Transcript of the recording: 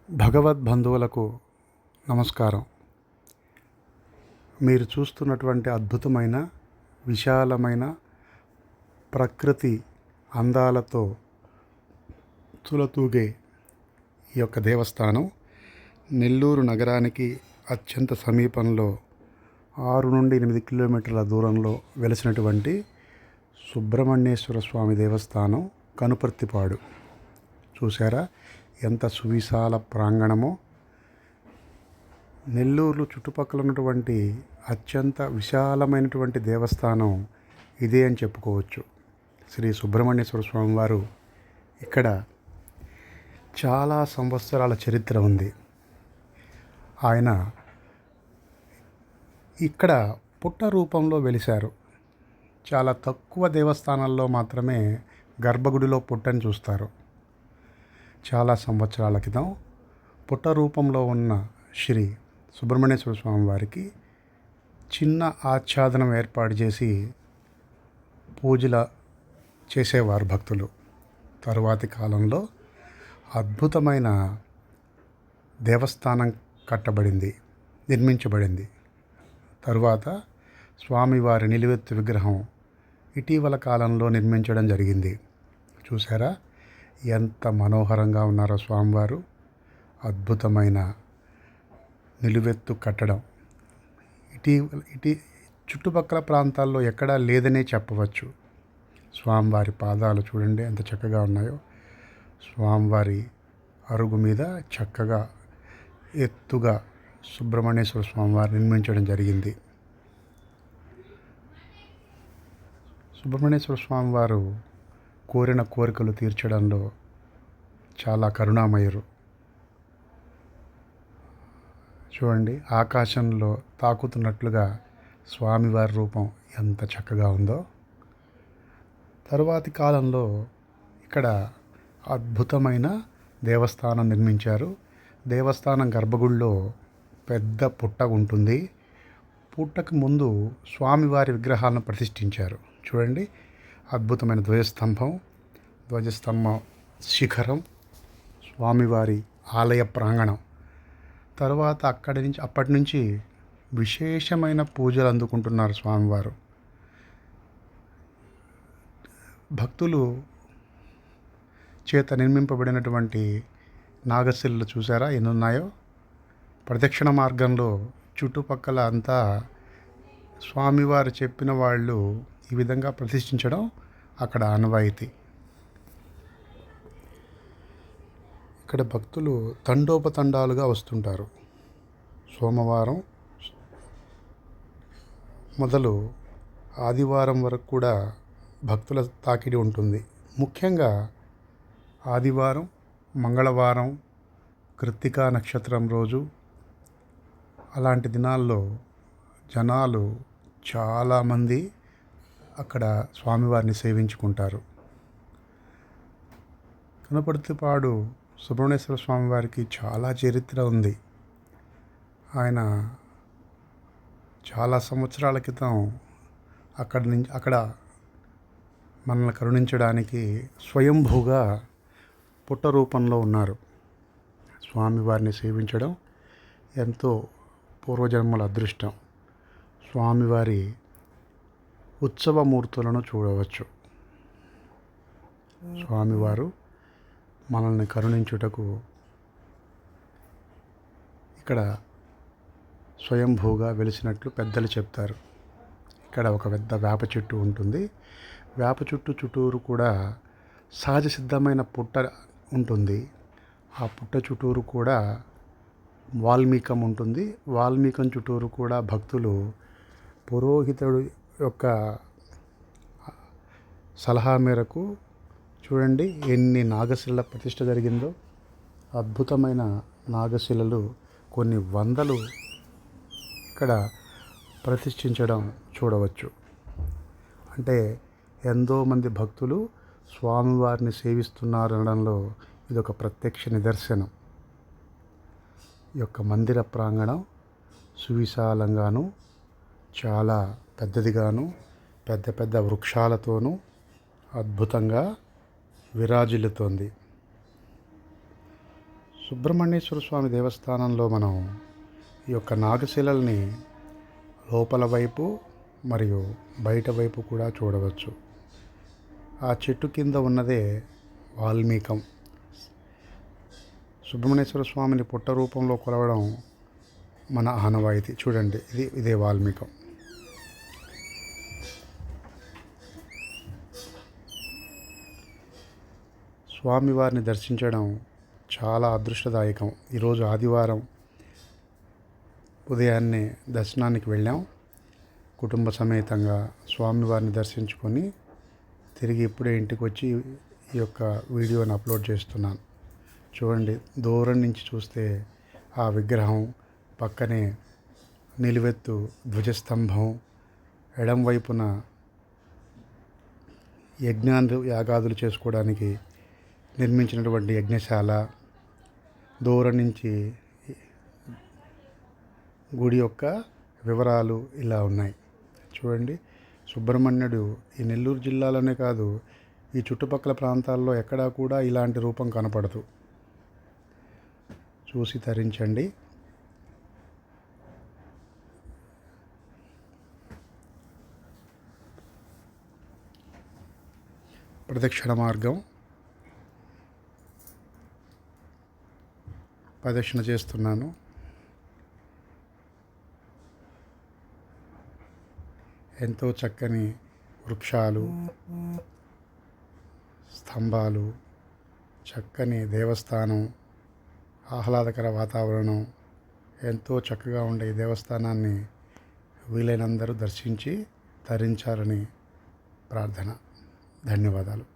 భగవద్బంధువులకు నమస్కారం. మీరు చూస్తున్నటువంటి అద్భుతమైన విశాలమైన ప్రకృతి అందాలతో తులతూగే ఈ యొక్క దేవస్థానం నెల్లూరు నగరానికి అత్యంత సమీపంలో 6 నుండి 8 కిలోమీటర్ల దూరంలో వెలిసినటువంటి సుబ్రహ్మణ్యేశ్వర స్వామి దేవస్థానం కనుపర్తిపాడు. చూసారా ఎంత సువిశాల ప్రాంగణమో. నెల్లూరు చుట్టుపక్కల ఉన్నటువంటి అత్యంత విశాలమైనటువంటి దేవస్థానం ఇదే అని చెప్పుకోవచ్చు. శ్రీ సుబ్రహ్మణ్యేశ్వర స్వామి వారు ఇక్కడ చాలా సంవత్సరాల చరిత్ర ఉంది. ఆయన ఇక్కడ పుట్ట రూపంలో వెలిశారు. చాలా తక్కువ దేవస్థానాల్లో మాత్రమే గర్భగుడిలో పుట్టని చూస్తారు. చాలా సంవత్సరాల క్రితం పుట్ట రూపంలో ఉన్న శ్రీ సుబ్రహ్మణ్యేశ్వర స్వామి వారికి చిన్న ఆచ్ఛాదనం ఏర్పాటు చేసి పూజలు చేసేవారు భక్తులు. తరువాతి కాలంలో అద్భుతమైన దేవస్థానం నిర్మించబడింది. తరువాత స్వామివారి నిలువెత్తు విగ్రహం ఇటీవల కాలంలో నిర్మించడం జరిగింది. చూసారా ఎంత మనోహరంగా ఉన్నారో స్వామివారు. అద్భుతమైన నిలువెత్తు కట్టడం చుట్టుపక్కల ప్రాంతాల్లో ఎక్కడా లేదనే చెప్పవచ్చు. స్వామివారి పాదాలు చూడండి ఎంత చక్కగా ఉన్నాయో. స్వామివారి అరుగు మీద చక్కగా ఎత్తుగా సుబ్రహ్మణ్యేశ్వర స్వామివారు నిర్మించడం జరిగింది. సుబ్రహ్మణ్యేశ్వర స్వామివారు కోరిన కోరికలు తీర్చడంలో చాలా కరుణామయురు. చూడండి ఆకాశంలో తాకుతున్నట్లుగా స్వామివారి రూపం ఎంత చక్కగా ఉందో. తరువాతి కాలంలో ఇక్కడ అద్భుతమైన దేవస్థానం నిర్మించారు. దేవస్థానం గర్భగుడిలో పెద్ద పుట్ట ఉంటుంది. పుట్టకు ముందు స్వామివారి విగ్రహాలను ప్రతిష్ఠించారు. చూడండి అద్భుతమైన ధ్వజస్తంభం శిఖరం, స్వామివారి ఆలయ ప్రాంగణం. తర్వాత అప్పటి నుంచి విశేషమైన పూజలు అందుకుంటున్నారు స్వామివారు. భక్తులు చేత నిర్మింపబడినటువంటి నాగశిలలు చూసారా ఎన్ని ఉన్నాయో. ప్రదక్షిణ మార్గంలో చుట్టుపక్కల అంతా స్వామివారు చెప్పిన వాళ్ళు ఈ విధంగా ప్రతిష్ఠించడం అక్కడ ఆనవాయితీ. ఇక్కడ భక్తులు తండోపతండాలుగా వస్తుంటారు. సోమవారం మొదలు ఆదివారం వరకు కూడా భక్తుల తాకిడి ఉంటుంది. ముఖ్యంగా ఆదివారం, మంగళవారం, కృత్తికా నక్షత్రం రోజు అలాంటి దినాల్లో జనాలు చాలామంది అక్కడ స్వామివారిని సేవించుకుంటారు. కనుపర్తిపాడు సుబ్రహ్మణ్యేశ్వర స్వామివారికి చాలా చరిత్ర ఉంది. ఆయన చాలా సంవత్సరాల క్రితం అక్కడ మనల్ని కరుణించడానికి స్వయంభూగా పుట్ట రూపంలో ఉన్నారు. స్వామివారిని సేవించడం ఎంతో పూర్వజన్మల అదృష్టం. స్వామివారి ఉత్సవమూర్తులను చూడవచ్చు. స్వామివారు మనల్ని కరుణించుటకు ఇక్కడ స్వయంభూగా వెలిసినట్లు పెద్దలు చెప్తారు. ఇక్కడ ఒక పెద్ద వేప చెట్టు ఉంటుంది. వేప చెట్టు చుట్టూరు కూడా సహజ సిద్ధమైన పుట్ట ఉంటుంది. ఆ పుట్ట చుట్టూరు కూడా వాల్మీకం ఉంటుంది. వాల్మీకం చుట్టూరు కూడా భక్తులు పురోహితుడు యొక్క సలహా మేరకు చూడండి ఎన్ని నాగశిలల ప్రతిష్ఠ జరిగిందో. అద్భుతమైన నాగశిలలు కొన్ని వందలు ఇక్కడ ప్రతిష్ఠించడం చూడవచ్చు. అంటే ఎంతోమంది భక్తులు స్వామివారిని సేవిస్తున్నారు అనడంలో ఇదొక ప్రత్యక్ష నిదర్శనం. ఈ యొక్క మందిర ప్రాంగణం సువిశాలంగాను చాలా పెద్దదిగాను పెద్ద పెద్ద వృక్షాలతోనూ అద్భుతంగా విరాజిల్లుతోంది. సుబ్రహ్మణ్యేశ్వర స్వామి దేవస్థానంలో మనం ఈ యొక్క నాగశిలల్ని లోపల వైపు మరియు బయట వైపు కూడా చూడవచ్చు. ఆ చెట్టు కింద ఉన్నదే వాల్మీకం. సుబ్రహ్మణ్యేశ్వర స్వామిని పుట్ట రూపంలో కొలవడం మన ఆనవాయితీ. చూడండి, ఇదే వాల్మీకం. స్వామివారిని దర్శించడం చాలా అదృష్టదాయకం. ఈరోజు ఆదివారం ఉదయాన్నే దర్శనానికి వెళ్ళాం. కుటుంబ సమేతంగా స్వామివారిని దర్శించుకొని తిరిగి ఇప్పుడే ఇంటికి వచ్చి ఈ యొక్క వీడియోని అప్లోడ్ చేస్తున్నాను. చూడండి, దూరం నుంచి చూస్తే ఆ విగ్రహం పక్కనే నిలువెత్తు ధ్వజస్తంభం, ఎడం వైపున యాగాదులు చేసుకోవడానికి నిర్మించినటువంటి యజ్ఞశాల, దూరం నుంచి గుడి యొక్క వివరాలు ఇలా ఉన్నాయి. చూడండి, సుబ్రహ్మణ్యుడు ఈ నెల్లూరు జిల్లాలోనే కాదు, ఈ చుట్టుపక్కల ప్రాంతాల్లో ఎక్కడా కూడా ఇలాంటి రూపం కనపడదు. చూసి తరించండి. ప్రదక్షిణ మార్గం ప్రదక్షిణ చేస్తున్నాను. ఎంతో చక్కని వృక్షాలు, స్తంభాలు, చక్కని దేవస్థానం, ఆహ్లాదకర వాతావరణం, ఎంతో చక్కగా ఉండే ఈ దేవస్థానాన్ని వీలైనందరూ దర్శించి తరించాలని ప్రార్థన. ధన్యవాదాలు.